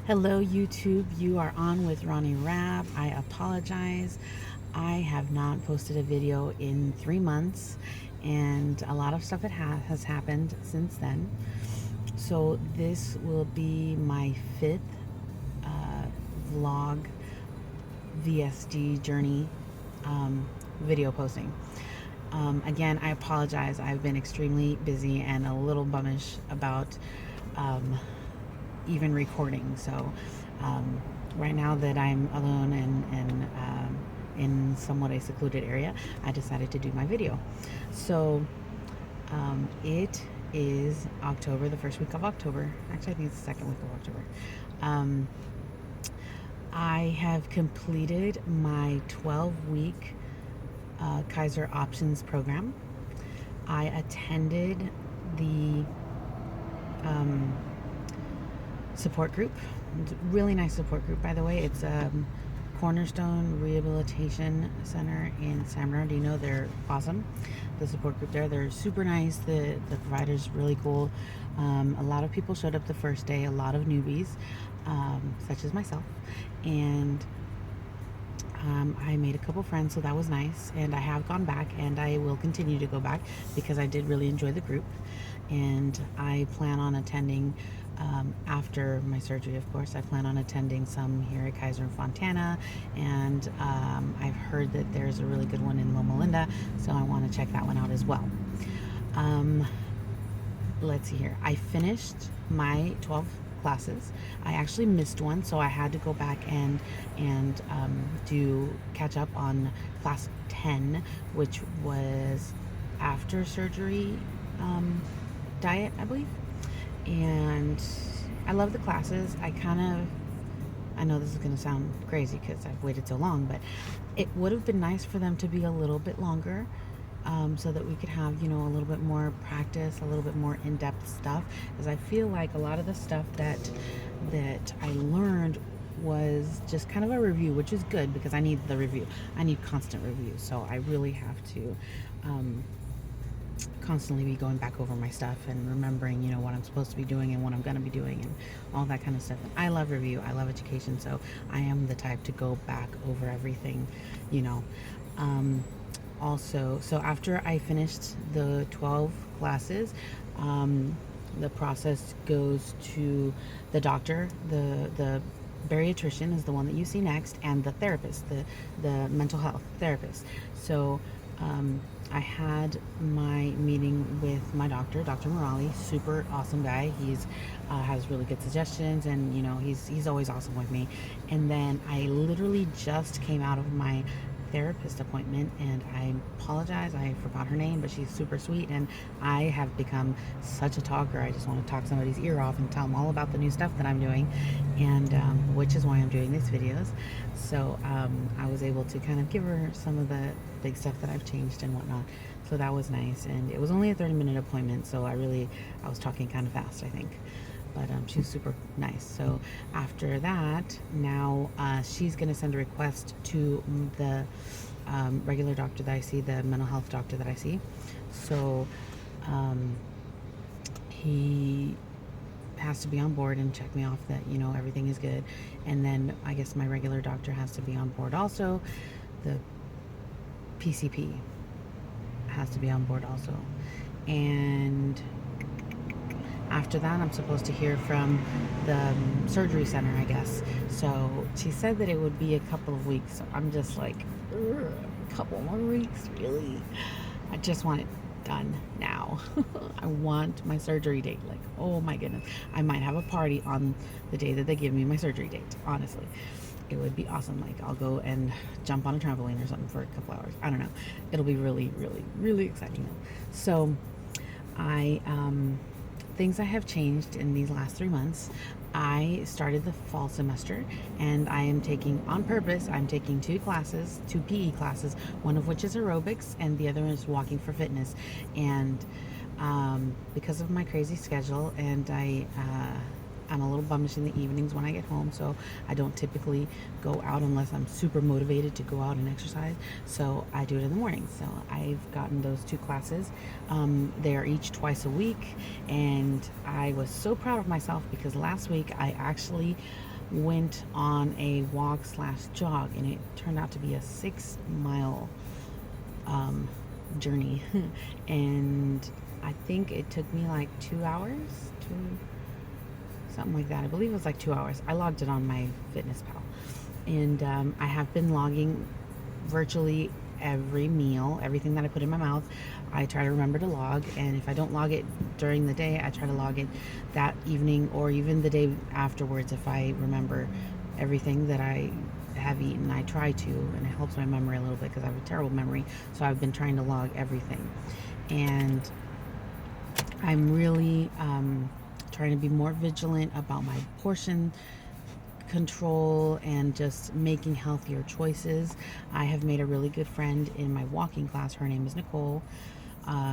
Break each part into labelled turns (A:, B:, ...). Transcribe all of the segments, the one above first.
A: Hello, YouTube. You are on with Ronnie Rabb. I apologize. I have not posted a video in 3 months, and a lot of stuff has happened since then. So this will be my fifth vlog VSG journey video posting. Again, I apologize. I've been extremely busy and a little bummish about even recording. So right now that I'm alone and in somewhat a secluded area, I decided to do my video. So it is October, the first week of October. Actually, I think it's the second week of October. I have completed my 12-week Kaiser Options program. I attended the support group. It's a really nice support group, by the way. It's Cornerstone Rehabilitation Center in San Bernardino. They're awesome. The support group there, they're super nice. The provider's really cool. A lot of people showed up the first day, a lot of newbies, such as myself, and I made a couple friends, so that was nice. And I have gone back, and I will continue to go back because I did really enjoy the group. And I plan on attending after my surgery, of course. I plan on attending some here at Kaiser in Fontana, and I've heard that there's a really good one in Loma Linda, so I want to check that one out as well. Let's see here. I finished my 12 classes. I actually missed one, so I had to go back and do catch up on class 10, which was after surgery diet, I believe. And I love the classes. I know this is going to sound crazy because I've waited so long, but it would have been nice for them to be a little bit longer, so that we could have, a little bit more practice, a little bit more in-depth stuff. Because I feel like a lot of the stuff that I learned was just kind of a review, which is good because I need the review. I need constant review. So I really have to constantly be going back over my stuff and remembering, what I'm supposed to be doing and what I'm going to be doing and all that kind of stuff. And I love review. I love education. So I am the type to go back over everything, Also, so after I finished the 12 classes, the process goes to the doctor. The bariatrician is the one that you see next, and the therapist, the mental health therapist. So I had my meeting with my doctor, Dr. Morali. Super awesome guy. He's has really good suggestions, and he's always awesome with me. And then I literally just came out of my therapist appointment, and I apologize, I forgot her name, but she's super sweet, and I have become such a talker. I just want to talk somebody's ear off and tell them all about the new stuff that I'm doing, and which is why I'm doing these videos. So I was able to kind of give her some of the big stuff that I've changed and whatnot, so that was nice. And it was only a 30-minute appointment, so I was talking kind of fast, I think. But she was super nice. So after that, now she's going to send a request to the regular doctor that I see, the mental health doctor that I see. So he has to be on board and check me off that, everything is good. And then I guess my regular doctor has to be on board also. The PCP has to be on board also. And after that, I'm supposed to hear from the surgery center, I guess. So she said that it would be a couple of weeks. So I'm just like, a couple more weeks, really? I just want it done now. I want my surgery date. Like, oh my goodness. I might have a party on the day that they give me my surgery date, honestly. It would be awesome. Like, I'll go and jump on a trampoline or something for a couple hours. I don't know. It'll be really, really, really exciting. So things I have changed in these last 3 months. I started the fall semester, and I am taking, on purpose, I'm taking 2 PE classes, one of which is aerobics, and the other is walking for fitness. And because of my crazy schedule, and I'm a little bummish in the evenings when I get home, so I don't typically go out unless I'm super motivated to go out and exercise. So I do it in the morning. So I've gotten those 2 classes. They are each twice a week, and I was so proud of myself because last week I actually went on a walk slash jog, and it turned out to be a 6 mile journey. And I think it took me like 2 hours, something like that. I believe it was like 2 hours. I logged it on my Fitness Pal. And I have been logging virtually every meal, everything that I put in my mouth. I try to remember to log, and if I don't log it during the day, I try to log it that evening or even the day afterwards if I remember everything that I have eaten. I try to, and it helps my memory a little bit because I have a terrible memory, so I've been trying to log everything. And I'm really trying to be more vigilant about my portion control and just making healthier choices. I have made a really good friend in my walking class. Her name is Nicole.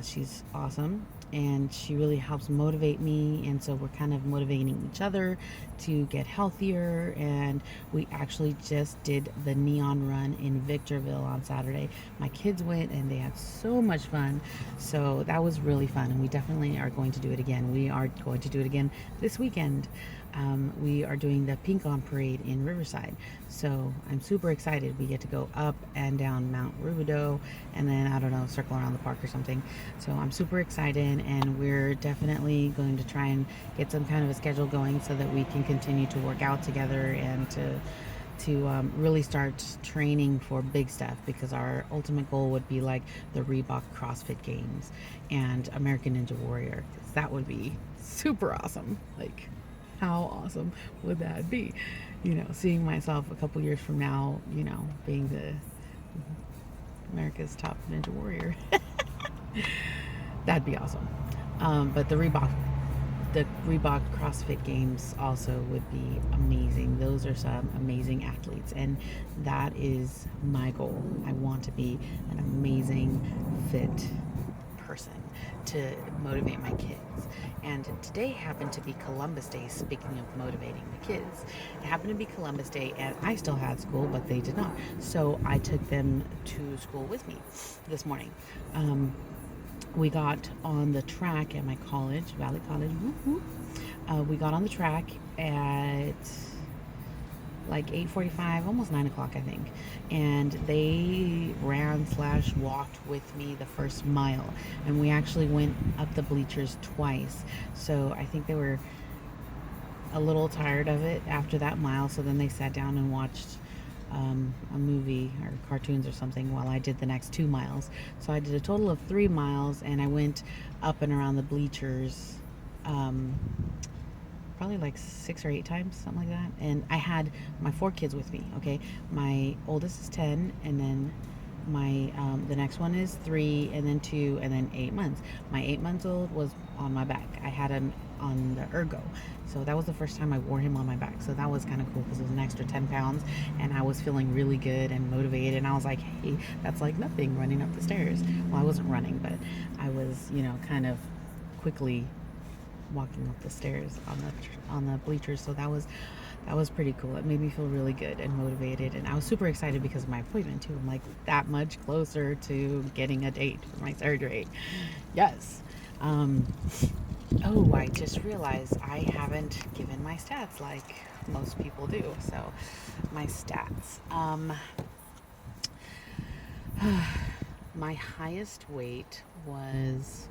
A: She's awesome, and she really helps motivate me, and so we're kind of motivating each other to get healthier. And we actually just did the neon run in Victorville on Saturday. My kids went and they had so much fun, so that was really fun, and we definitely are going to do it again. We are going to do it again this weekend. We are doing the Pink On Parade in Riverside, so I'm super excited. We get to go up and down Mount Rubidoux, and then, I don't know, circle around the park or something. So I'm super excited, and we're definitely going to try and get some kind of a schedule going so that we can continue to work out together and to really start training for big stuff, because our ultimate goal would be like the Reebok CrossFit Games and American Ninja Warrior. That would be super awesome. Like, how awesome would that be? You know, seeing myself a couple years from now, you know, being the America's top Ninja Warrior. That'd be awesome. But the Reebok CrossFit Games also would be amazing. Those are some amazing athletes, and that is my goal. I want to be an amazing fit person to motivate my kids. And today happened to be Columbus Day. Speaking of motivating the kids, it happened to be Columbus Day, and I still had school, but they did not. So I took them to school with me this morning. We got on the track at my college, Valley College. We got on the track at like 8:45, almost 9 o'clock, I think. And they ran / walked with me the first mile. And we actually went up the bleachers twice. So I think they were a little tired of it after that mile. So then they sat down and watched a movie or cartoons or something while I did the next 2 miles. So I did a total of 3 miles, and I went up and around the bleachers probably like 6 or 8 times, something like that. And I had my 4 kids with me. Okay, my oldest is 10, and then my the next one is 3, and then 2, and then 8 months. My 8-month-old was on my back. I had him on the ergo, so that was the first time I wore him on my back. So that was kind of cool because it was an extra 10 pounds, and I was feeling really good and motivated. And I was like, hey, that's like nothing running up the stairs. Well, I wasn't running, but I was, you know, kind of quickly walking up the stairs on the bleachers. So that was pretty cool. It made me feel really good and motivated, and I was super excited because of my appointment too. I'm like that much closer to getting a date for my surgery. Yes. Oh, I just realized I haven't given my stats like most people do. So my stats. My highest weight was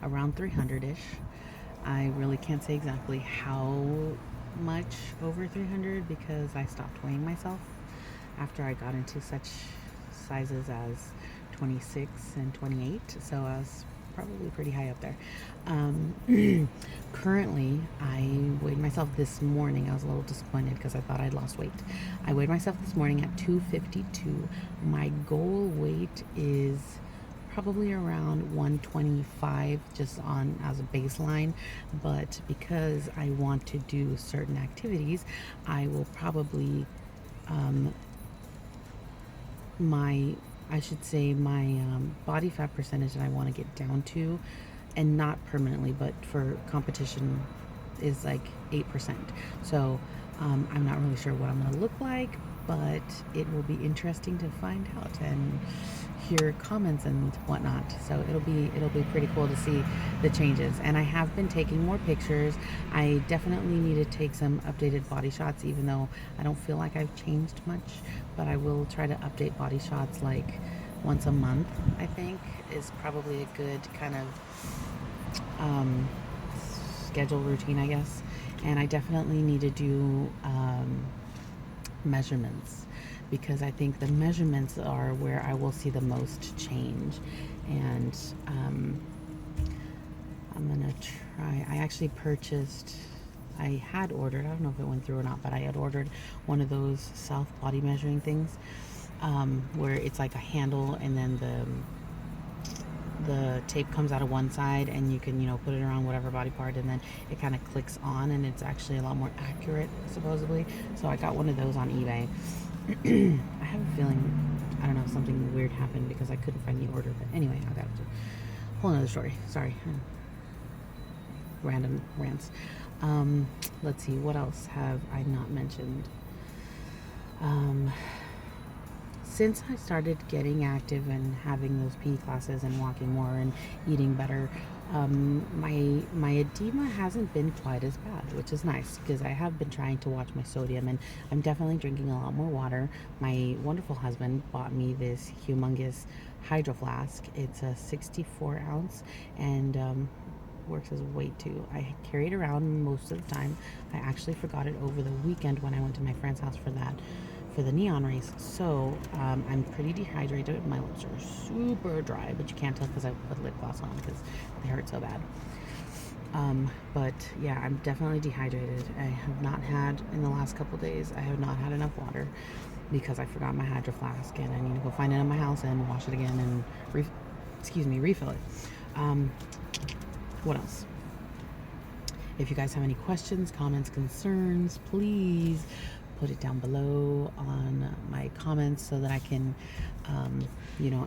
A: around 300-ish. I really can't say exactly how much over 300 because I stopped weighing myself after I got into such sizes as 26 and 28. So I was probably pretty high up there. Currently, I weighed myself this morning. I was a little disappointed because I thought I'd lost weight. I weighed myself this morning at 252. My goal weight is probably around 125 just on as a baseline, but because I want to do certain activities, I will probably my body fat percentage that I want to get down to, and not permanently but for competition, is like 8%. So I'm not really sure what I'm going to look like, but it will be interesting to find out. And hear comments and whatnot. So it'll be pretty cool to see the changes. And I have been taking more pictures. I definitely need to take some updated body shots, even though I don't feel like I've changed much, but I will try to update body shots like once a month. I think is probably a good kind of schedule routine, I guess. And I definitely need to do measurements, because I think the measurements are where I will see the most change. And I'm gonna try. I actually purchased, I had ordered, I don't know if it went through or not, but I had ordered one of those self body measuring things, where it's like a handle, and then the tape comes out of one side, and you can, put it around whatever body part, and then it kind of clicks on, and it's actually a lot more accurate, supposedly. So I got one of those on eBay. I have a feeling, I don't know, something weird happened because I couldn't find the order. But anyway, I got it. Whole nother story. Sorry. Random rants. Let's see, what else have I not mentioned? Since I started getting active and having those PE classes and walking more and eating better, my edema hasn't been quite as bad, which is nice, because I have been trying to watch my sodium, and I'm definitely drinking a lot more water. My wonderful husband bought me this humongous hydro flask. It's a 64 ounce, and works as weight too. I carry it around most of the time. I actually forgot it over the weekend when I went to my friend's house for the neon race. So I'm pretty dehydrated. My lips are super dry, but you can't tell because I put lip gloss on because they hurt so bad. But yeah, I'm definitely dehydrated. I have not had, in the last couple days, I have not had enough water because I forgot my hydro flask, and I need to go find it in my house and wash it again and refill it. What else? If you guys have any questions, comments, concerns, please put it down below on my comments so that I can,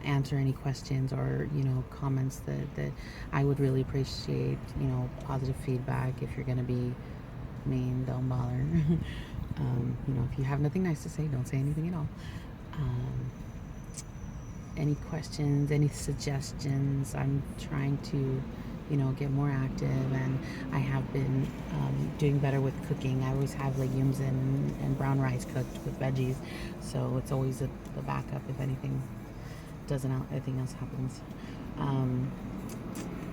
A: answer any questions or, comments that I would really appreciate. Positive feedback. If you're going to be mean, don't bother. If you have nothing nice to say, don't say anything at all. Any questions, any suggestions? I'm trying to get more active, and I have been doing better with cooking. I always have legumes and brown rice cooked with veggies, so it's always the backup if anything else happens.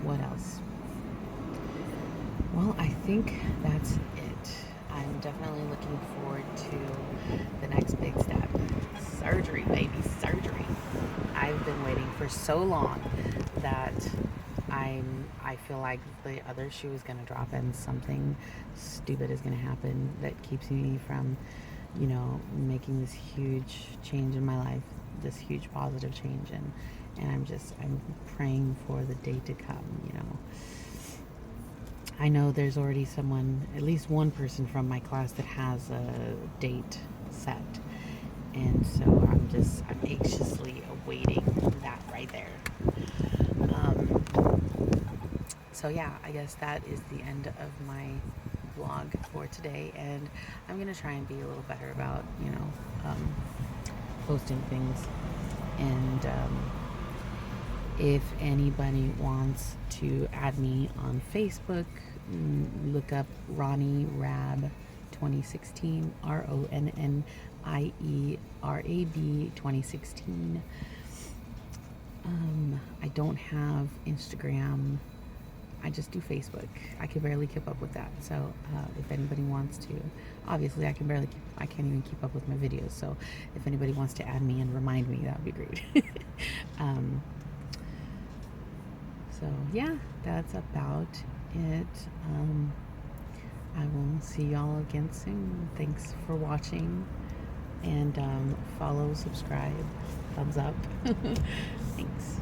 A: What else? Well, I think that's it. I'm definitely looking forward to the next big step. Surgery, baby, surgery. I've been waiting for so long that I feel like the other shoe is going to drop and something stupid is going to happen that keeps me from, making this huge change in my life, this huge positive change. And I'm praying for the day to come, I know there's already someone, at least one person from my class that has a date set. And so I'm anxiously awaiting that right there. So yeah, I guess that is the end of my vlog for today, and I'm gonna try and be a little better about posting things. And if anybody wants to add me on Facebook, look up Ronnie Rab 2016, RONNIERAB 2016. I don't have Instagram. I just do Facebook. I can barely keep up with that. So if anybody wants to, obviously I can't even keep up with my videos. So if anybody wants to add me and remind me, that would be great. So yeah, that's about it. I will see y'all again soon. Thanks for watching, and follow, subscribe, thumbs up. Thanks.